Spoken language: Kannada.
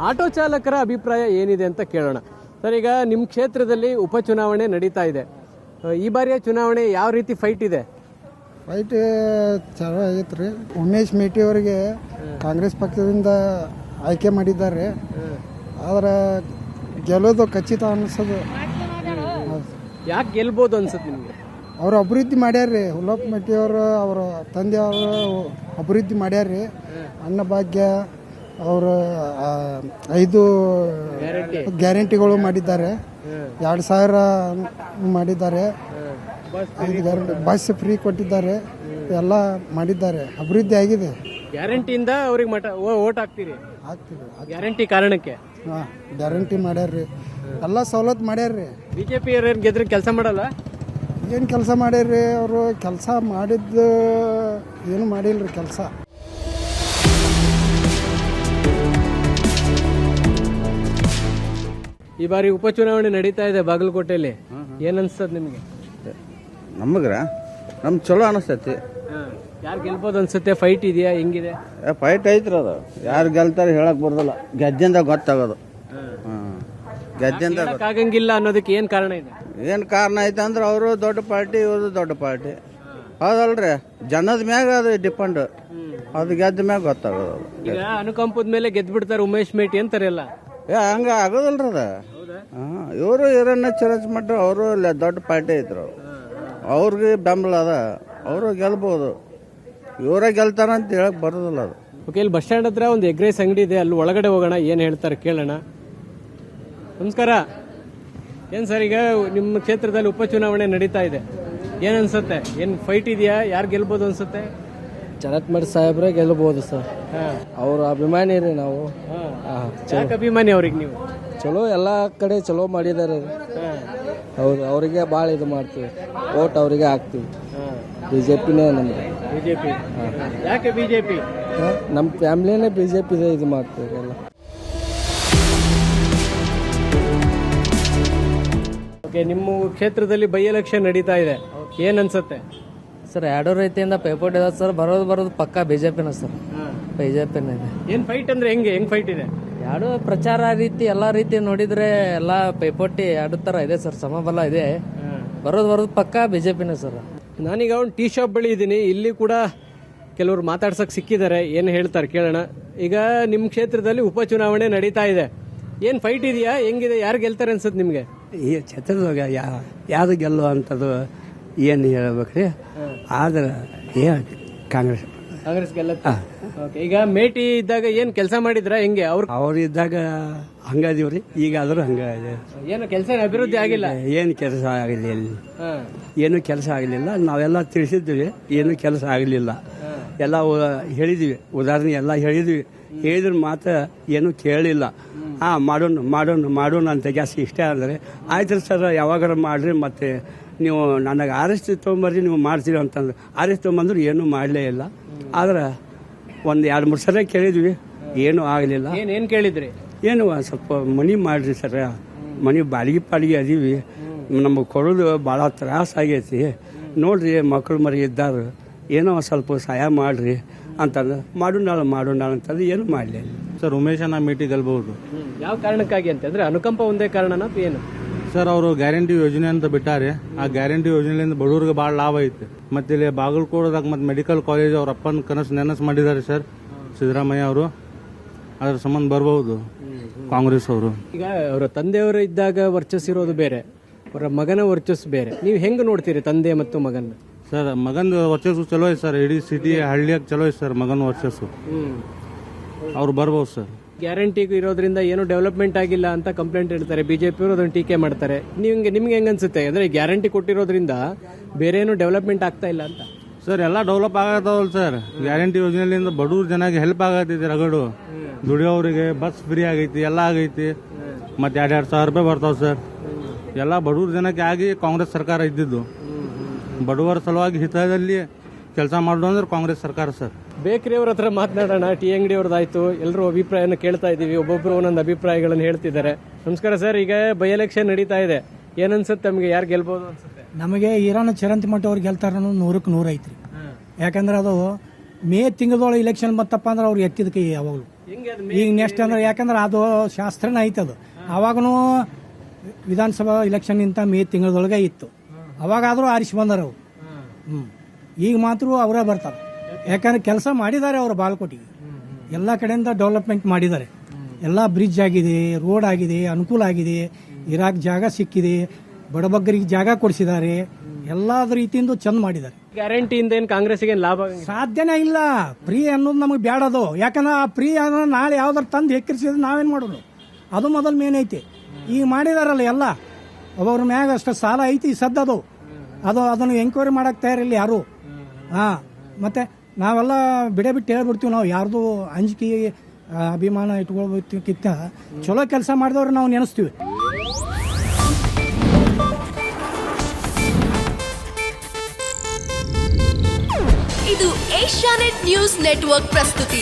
ಆಟೋ ಚಾಲಕರ ಅಭಿಪ್ರಾಯ ಏನಿದೆ ಅಂತ ಕೇಳೋಣ. ಸರ್, ಈಗ ನಿಮ್ಮ ಕ್ಷೇತ್ರದಲ್ಲಿ ಉಪಚುನಾವಣೆ ನಡೀತಾ ಇದೆ. ಈ ಬಾರಿಯ ಚುನಾವಣೆ ಯಾವ ರೀತಿ ಫೈಟ್ ಇದೆ? ಫೈಟ್ ಚಲೋ ಆಗೈತೆ ರೀ. ಉಮೇಶ್ ಮೇಟಿ ಅವರಿಗೆ ಕಾಂಗ್ರೆಸ್ ಪಕ್ಷದಿಂದ ಆಯ್ಕೆ ಮಾಡಿದ್ದಾರೆ. ಆದ್ರೆ ಗೆಲ್ಲೋದು ಖಚಿತ ಅನಿಸೋದು. ಯಾಕೆ ಗೆಲ್ಬೋದು ಅನ್ಸುತ್ತೆ ನಿಮಗೆ? ಅವರು ಅಭಿವೃದ್ಧಿ ಮಾಡ್ಯಾರ್ರಿ. ಹುಲ್ಲಪ್ಪ ಮೇಟಿ ಅವರು ಅವರ ತಂದೆಯವರು ಅಭಿವೃದ್ಧಿ ಮಾಡ್ಯಾರ್ರಿ. ಅನ್ನಭಾಗ್ಯ ಅವರು 5 ಗ್ಯಾರಂಟಿಗಳು ಮಾಡಿದ್ದಾರೆ. 2,000 ಮಾಡಿದ್ದಾರೆ. 5 ಗ್ಯಾರಂಟಿ ಬಸ್ ಫ್ರೀ ಕೊಟ್ಟಿದ್ದಾರೆ. ಎಲ್ಲ ಮಾಡಿದ್ದಾರೆ. ಅಭಿವೃದ್ಧಿ ಆಗಿದೆ. ಗ್ಯಾರಂಟಿಯಿಂದ ಅವ್ರಿಗೆ ಓಟ್ ಹಾಕ್ತೀರಿ? ಆಗ್ತೀವಿ. ಗ್ಯಾರಂಟಿ ಕಾರಣಕ್ಕೆ? ಹಾಂ, ಗ್ಯಾರಂಟಿ ಮಾಡ್ಯಾರ್ರಿ. ಎಲ್ಲ ಸವಲತ್ತು ಮಾಡ್ಯಾರ್ರಿ. ಬಿಜೆಪಿ ಏನು ಗೆದ್ರೆ ಕೆಲಸ ಮಾಡಲ್ಲ? ಏನು ಕೆಲಸ ಮಾಡ್ಯಾರ್ರಿ ಅವರು? ಕೆಲಸ ಮಾಡಿದ್ದು ಏನು ಮಾಡಿಲ್ರಿ ಕೆಲಸ. ಈ ಬಾರಿ ಉಪಚುನಾವಣೆ ನಡೀತಾ ಇದೆ ಬಾಗಲಕೋಟೆಯಲ್ಲಿ. ಏನ್ ಅನ್ಸ್ತದ ನಿಮಗೆ? ನಮ್ಗೆ ಚಲೋ ಅನಿಸ್ತೈತಿ. ಯಾರು ಗೆಲ್ಬೋದು ಅನ್ಸುತ್ತೆ? ಫೈಟ್ ಇದೆಯಾ? ಹೆಂಗಿದೆ ಫೈಟ್ ಐತ್ರಿ. ಅದು ಯಾರು ಗೆಲ್ತಾರೆ ಹೇಳಕ್ ಬರೋದಿಲ್ಲ. ಗೆದ್ದಿಂದ ಗೊತ್ತಾಗೋದು. ಗೆದ್ದಿಂದ ಆಗಂಗಿಲ್ಲ ಅನ್ನೋದಕ್ಕೆ ಏನ್ ಕಾರಣ ಇದೆ? ಏನ್ ಕಾರಣ ಐತೆ ಅಂದ್ರೆ ಅವರು ದೊಡ್ಡ ಪಾರ್ಟಿ, ಇವರು ದೊಡ್ಡ ಪಾರ್ಟಿ. ಹೌದಲ್ರಿ? ಜನದ ಮ್ಯಾಗ ಅದು ಡಿಪೆಂಡ್. ಅದು ಗೆದ್ದ ಮ್ಯಾಗ ಗೊತ್ತಾಗೋದು. ಈಗ ಅನುಕಂಪದ ಮೇಲೆ ಗೆದ್ದು ಬಿಡ್ತಾರೆ ಉಮೇಶ್ ಮೇಟಿ ಅಂತಾರೆಲ್ಲ. ಹಂಗ ಆಗೋದಲ್ರಿ ಅದ. ಇವರು ಇವರನ್ನ ಚೇಂಜ್ ಮಾಡ್ರೆ ಅವರು ದೊಡ್ಡ ಪಾರ್ಟಿ ಐತ್ರು. ಅವ್ರಿಗೆ ಬೆಂಬಲ ಅದ. ಅವರು ಗೆಲ್ಬಹುದು. ಇವರೇ ಗೆಲ್ತಾರ ಅಂತ ಹೇಳಕ್ ಬರೋದಿಲ್ಲ ಅದು. ಓಕೆ, ಇಲ್ಲಿ ಬಸ್ ಸ್ಟ್ಯಾಂಡ್ ಹತ್ರ ಒಂದು ಎಗ್ ರೈಸ್ ಅಂಗಡಿ ಇದೆ. ಅಲ್ಲಿ ಒಳಗಡೆ ಹೋಗೋಣ, ಏನ್ ಹೇಳ್ತಾರೆ ಕೇಳೋಣ. ನಮಸ್ಕಾರ. ಏನ್ ಸರ್, ಈಗ ನಿಮ್ಮ ಕ್ಷೇತ್ರದಲ್ಲಿ ಉಪಚುನಾವಣೆ ನಡೀತಾ ಇದೆ. ಏನ್ ಅನ್ಸುತ್ತೆ? ಏನ್ ಫೈಟ್ ಇದೆಯಾ? ಯಾರು ಗೆಲ್ಬೋದು ಅನ್ಸುತ್ತೆ? ಚರತ್ಮಠ ಸಾಹೇಬ್ರೆ ಗೆಲ್ಬಹುದು ಸರ್. ಅವ್ರ ಅಭಿಮಾನಿ ರೀ ನಾವು. ಯಾಕೆ ಅಭಿಮಾನಿ ಅವ್ರಿಗೆ ನೀವು? ಚಲೋ ಎಲ್ಲ ಕಡೆ ಚಲೋ ಮಾಡಿದ್ದಾರೆ. ಹೌದು, ಅವರಿಗೆ ಭಾಳ ಇದು ಮಾಡ್ತೀವಿ. ಓಟ್ ಅವರಿಗೆ ಹಾಕ್ತೀವಿ. ಬಿಜೆಪಿನೇ ನಮ್ಗೆ. ಬಿಜೆಪಿ? ಯಾಕೆ ಬಿಜೆಪಿ? ನಮ್ಮ ಫ್ಯಾಮಿಲಿನೇ ಬಿಜೆಪಿದೇ ಇದು ಮಾಡ್ತೀವಿ ಎಲ್ಲ. ಓಕೆ, ನಿಮ್ಮ ಕ್ಷೇತ್ರದಲ್ಲಿ ಬೈ ಎಲೆಕ್ಷನ್ ನಡೀತಾ ಇದೆ. ಏನ್ ಅನ್ಸುತ್ತೆ ಸರ್? 2 ರೀತಿಯಿಂದ ಪೈಪೋಟಿ ಇದೆ ಸರ್. ಬರೋದು ಪಕ್ಕ ಬಿಜೆಪಿನ ಸರ್. ಬಿಜೆಪಿನೇ ಇದೆ. ಏನ್ ಫೈಟ್ ಅಂದ್ರೆ ಹೆಂಗ್ ಫೈಟ್ ಇದೆ? 2 ಪ್ರಚಾರ ರೀತಿ ಎಲ್ಲ ರೀತಿ ನೋಡಿದ್ರೆ ಎಲ್ಲ ಪೈಪೋಟಿ 2 ತರ ಇದೆ ಸರ್. ಸಮಬಲ ಇದೆ. ಬರೋದು ಪಕ್ಕ ಬಿಜೆಪಿನೇ ಸರ್. ನಾನೀಗ ಒಂದು ಟೀ ಶಾಪ್ ಬಳಿ ಇದ್ದೀನಿ. ಇಲ್ಲಿ ಕೂಡ ಕೆಲವರು ಮಾತಾಡ್ಸಕ್ ಸಿಕ್ಕಿದ್ದಾರೆ. ಏನು ಹೇಳ್ತಾರೆ ಕೇಳೋಣ. ಈಗ ನಿಮ್ಮ ಕ್ಷೇತ್ರದಲ್ಲಿ ಉಪಚುನಾವಣೆ ನಡೀತಾ ಇದೆ. ಏನ್ ಫೈಟ್ ಇದೆಯಾ? ಹೆಂಗಿದೆ? ಯಾರು ಗೆಲ್ತಾರೆ ಅನ್ಸುತ್ತೆ ನಿಮ್ಗೆ? ಈ ಛತ್ರದಾಗ ಯಾವುದು ಗೆಲ್ಲುವ ಅಂಥದ್ದು ಏನು ಹೇಳ್ಬೇಕ್ರಿ? ಆದ್ರೆ ಕಾಂಗ್ರೆಸ್ ಗೆಲ್ಲುತ್ತೆ. ಓಕೆ, ಈಗ ಮೇಟಿ ಇದ್ದಾಗ ಏನ್ ಕೆಲಸ ಮಾಡಿದ್ರ? ಹೆಂಗೆ ಅವ್ರು ಇದ್ದಾಗ ಹಂಗದೀವ್ರಿ. ಈಗ ಆದ್ರೂ ಹಂಗ ಏನು ಕೆಲಸ ಅಭಿವೃದ್ಧಿ ಆಗಿಲ್ಲ? ಏನು ಕೆಲಸ ಆಗಲಿಲ್ಲ. ಏನು ಕೆಲಸ ಆಗಲಿಲ್ಲ. ನಾವೆಲ್ಲ ತಿಳಿಸಿದ್ವಿ. ಏನು ಕೆಲಸ ಆಗಲಿಲ್ಲ. ಎಲ್ಲ ಹೇಳಿದ್ವಿ. ಉದಾಹರಣೆ ಎಲ್ಲ ಹೇಳಿದ್ವಿ. ಹೇಳಿದ್ರ ಮಾತ್ರ ಏನು ಕೇಳಿಲ್ಲ. ಮಾಡೋಣ ಅಂತ ಗ್ಯಾಸ್ ಇಷ್ಟೇ ಅಂದರೆ ಆಯ್ತು ಸರ್, ಯಾವಾಗಾರ ಮಾಡ್ರಿ, ಮತ್ತೆ ನೀವು ನನಗೆ ಆರಿಸಿ ತೊಗೊಂಬರ್ರಿ, ನೀವು ಮಾಡ್ತೀರಿ ಅಂತಂದ್ರೆ ಆರಿಸಿ ತೊಗೊಂಬಂದ್ರೆ ಏನೂ ಮಾಡಲೇ ಇಲ್ಲ. ಆದ್ರೆ ಒಂದು 2-3 ಸಲ ಕೇಳಿದ್ವಿ. ಏನೂ ಆಗಲಿಲ್ಲ. ಏನು ಕೇಳಿದ್ರಿ? ಏನು ಸ್ವಲ್ಪ ಮನಿ ಮಾಡಿರಿ ಸರ್, ಮನೆ ಬಾಡಿಗೆ ಅದೀವಿ, ನಮಗೆ ಕೊಡೋದು ಭಾಳ ತ್ರಾಸ ಆಗೈತಿ, ನೋಡ್ರಿ ಮಕ್ಕಳು ಮರಿ ಇದ್ದಾರೆ, ಏನೋ ಸ್ವಲ್ಪ ಸಹಾಯ ಮಾಡಿರಿ ಅಂತಂದ್ರೆ ಮಾಡೋಣ ಅಂತಂದ್ರೆ ಏನು ಮಾಡಲಿ ಸರ್. ಉಮೇಶನ ಮೇಟಿ ಗೆಲ್ಬಹುದು. ಯಾವ ಕಾರಣಕ್ಕಾಗಿ ಅಂತಂದ್ರೆ ಅನುಕಂಪ ಒಂದೇ ಕಾರಣನ ಏನು ಸರ್? ಅವರು ಗ್ಯಾರಂಟಿ ಯೋಜನೆ ಅಂತ ಬಿಟ್ಟಾರೆ. ಆ ಗ್ಯಾರಂಟಿ ಯೋಜನೆಯಿಂದ ಬಡವ್ರಿಗೆ ಭಾಳ ಲಾಭ ಐತೆ. ಮತ್ತೆ ಇಲ್ಲಿ ಬಾಗಲಕೋಟದಾಗ ಮತ್ತೆ ಮೆಡಿಕಲ್ ಕಾಲೇಜ್ ಅವ್ರ ಅಪ್ಪನ ನೆನಸು ಮಾಡಿದ್ದಾರೆ ಸರ್ ಸಿದ್ದರಾಮಯ್ಯ ಅವರು. ಅದ್ರ ಸಂಬಂಧ ಬರಬಹುದು ಕಾಂಗ್ರೆಸ್ ಅವರು. ಈಗ ಅವರ ತಂದೆಯವರು ಇದ್ದಾಗ ವರ್ಚಸ್ಸಿರೋದು ಬೇರೆ, ಅವರ ಮಗನ ವರ್ಚಸ್ಸು ಬೇರೆ. ನೀವು ಹೆಂಗೆ ನೋಡ್ತೀರಿ ತಂದೆ ಮತ್ತು ಮಗನ? ಸರ್, ಮಗನ ವರ್ಚಸ್ಸು ಚಲೋ ಐತೆ ಸರ್. ಇಡೀ ಸಿಟಿ ಹಳ್ಳಿಯಾಗ ಚಲೋ ಐತೆ ಸರ್ ಮಗನ ವರ್ಚಸ್ಸು. ಅವ್ರು ಬರ್ಬೋದು ಸರ್. ಗ್ಯಾರಂಟಿ ಇರೋದ್ರಿಂದ ಏನು ಡೆವಲಪ್ಮೆಂಟ್ ಆಗಿಲ್ಲ ಅಂತ ಕಂಪ್ಲೇಂಟ್ ಇಡ್ತಾರೆ. ಬಿಜೆಪಿಯವರು ಅದನ್ನು ಟೀಕೆ ಮಾಡ್ತಾರೆ. ನಿಮ್ಗೆ ಹೆಂಗ್ ಅನ್ಸುತ್ತೆ? ಅಂದ್ರೆ ಗ್ಯಾರಂಟಿ ಕೊಟ್ಟಿರೋದ್ರಿಂದ ಬೇರೆ ಏನು ಡೆವಲಪ್ಮೆಂಟ್ ಆಗ್ತಾ ಇಲ್ಲ ಅಂತ? ಸರ್, ಎಲ್ಲ ಡೆವಲಪ್ ಆಗತ್ತವಲ್ಲ ಸರ್. ಗ್ಯಾರಂಟಿ ಯೋಜನೆಯಿಂದ ಬಡವ್ರ ಜನಗೆ ಹೆಲ್ಪ್ ಆಗತ್ತೈತಿ. ರಗಡು ದುಡಿಯೋರಿಗೆ ಬಸ್ ಫ್ರೀ ಆಗೈತಿ, ಎಲ್ಲ ಆಗೈತಿ. ಮತ್ತೆ 2,000 ರೂಪಾಯಿ ಬರ್ತಾವ ಸರ್. ಎಲ್ಲ ಬಡವ್ರ ಜನಕ್ಕೆ ಆಗಿ ಕಾಂಗ್ರೆಸ್ ಸರ್ಕಾರ ಇದ್ದಿದ್ದು. ಬಡವರ ಸಲುವಾಗಿ ಹಿತದಲ್ಲಿ ಕೆಲಸ ಮಾಡೋದು ಅಂದ್ರೆ ಕಾಂಗ್ರೆಸ್ ಸರ್ಕಾರ ಸರ್. ಬೇಕರಿ ಅವ್ರ ಹತ್ರ ಮಾತನಾಡೋಣ. ಟೀ ಅಂಗಡಿ ಅವ್ರದ್ದಾಯ್ತು. ಎಲ್ಲರೂ ಅಭಿಪ್ರಾಯನ ಕೇಳ್ತಾ ಇದೀವಿ. ಒಬ್ಬೊಬ್ರು ಒಂದೊಂದು ಅಭಿಪ್ರಾಯಗಳನ್ನು ಹೇಳ್ತಿದ್ದಾರೆ. ನಮಸ್ಕಾರ ಸರ್. ಈಗ ಬೈ ಎಲೆಕ್ಷನ್ ನಡೀತಾ ಇದೆ. ಏನನ್ಸುತ್ತೆ ತಮಗೆ? ಯಾರು ಗೆಲ್ಬಹುದು ಅನ್ಸುತ್ತೆ? ನಮಗೆ ಈರಾನ ಚರಂತಿಮಠ ಅವ್ರು ಗೆಲ್ತಾರ 100ಕ್ಕೆ 100 ಐತ್ರಿ. ಯಾಕಂದ್ರೆ ಅದು ಮೇ ತಿಂಗಳದೊಳಗೆ ಇಲೆಕ್ಷನ್ ಬತ್ತಪ್ಪ ಅಂದ್ರೆ ಅವ್ರು ಎತ್ತಿದಕ್ಕೆ ಯಾವಾಗಲೂ ಹೆಂಗೆ ಅದು ಈಗ ನೆಕ್ಸ್ಟ್ ಅಂದ್ರೆ ಯಾಕಂದ್ರೆ ಅದು ಶಾಸ್ತ್ರನೇ ಐತೆ ಅದು. ಅವಾಗೂ ವಿಧಾನಸಭಾ ಎಲೆಕ್ಷನ್ ಇಂತ ಮೇ ತಿಂಗಳದೊಳಗೆ ಇತ್ತು, ಅವಾಗಾದರೂ ಆರಿಸಿ ಬಂದಾರ ಅವ್ರು. ಈಗ ಮಾತ್ರ ಅವರೇ ಬರ್ತಾರೆ, ಯಾಕಂದ್ರೆ ಕೆಲಸ ಮಾಡಿದ್ದಾರೆ ಅವರು. ಬಾಲ್ಕೋಟಿಗೆ ಎಲ್ಲ ಕಡೆಯಿಂದ ಡೆವಲಪ್ಮೆಂಟ್ ಮಾಡಿದ್ದಾರೆ. ಎಲ್ಲ ಬ್ರಿಡ್ಜ್ ಆಗಿದೆ, ರೋಡ್ ಆಗಿದೆ, ಅನುಕೂಲ ಆಗಿದೆ, ಇರಾಕ್ ಜಾಗ ಸಿಕ್ಕಿದೆ, ಬಡಬಗ್ಗರಿಗೆ ಜಾಗ ಕೊಡಿಸಿದ್ದಾರೆ, ಎಲ್ಲದ ರೀತಿಯಿಂದ ಚಂದ ಮಾಡಿದ್ದಾರೆ. ಗ್ಯಾರಂಟಿಯಿಂದ ಏನು ಕಾಂಗ್ರೆಸ್ಗೆ ಲಾಭ ಆಗಂಗಿಲ್ಲ? ಸಾಧ್ಯನೇ ಇಲ್ಲ. ಫ್ರೀ ಅನ್ನೋದು ನಮಗೆ ಬೇಡದು. ಯಾಕಂದ್ರೆ ಆ ಫ್ರೀ ಅನ್ನೋ ನಾಳೆ ಯಾವ್ದಾರು ತಂದು ಹೆಕ್ಕರಿಸಿದ್ರೆ ನಾವೇನು ಮಾಡೋದು? ಅದು ಮೊದಲು ಮೇನ್ ಐತಿ. ಈಗ ಮಾಡಿದಾರಲ್ಲ ಎಲ್ಲ, ಒಬ್ಬೊಬ್ರ ಮ್ಯಾಗ ಅಷ್ಟು ಸಾಲ ಐತಿ ಸದ್ದದು. ಅದನ್ನು ಎಂಕ್ವೈರಿ ಮಾಡಕ್ಕೆ ತಯಾರಿಲ್ಲ ಯಾರು. ಮತ್ತೆ ನಾವೆಲ್ಲ ಬಿಟ್ಟು ಹೇಳ್ಬಿಡ್ತೀವಿ. ನಾವು ಯಾರ್ದು ಅಂಜಿಕೆ ಅಭಿಮಾನ ಇಟ್ಕೊಳ್ಬೇಕಿತ್ತ ಚಲೋ ಕೆಲಸ ಮಾಡಿದವ್ರು ನಾವು ನೆನೆಸ್ತೀವಿ. ಇದು ಏಷ್ಯಾನೆಟ್ ನ್ಯೂಸ್ ನೆಟ್ವರ್ಕ್ ಪ್ರಸ್ತುತಿ.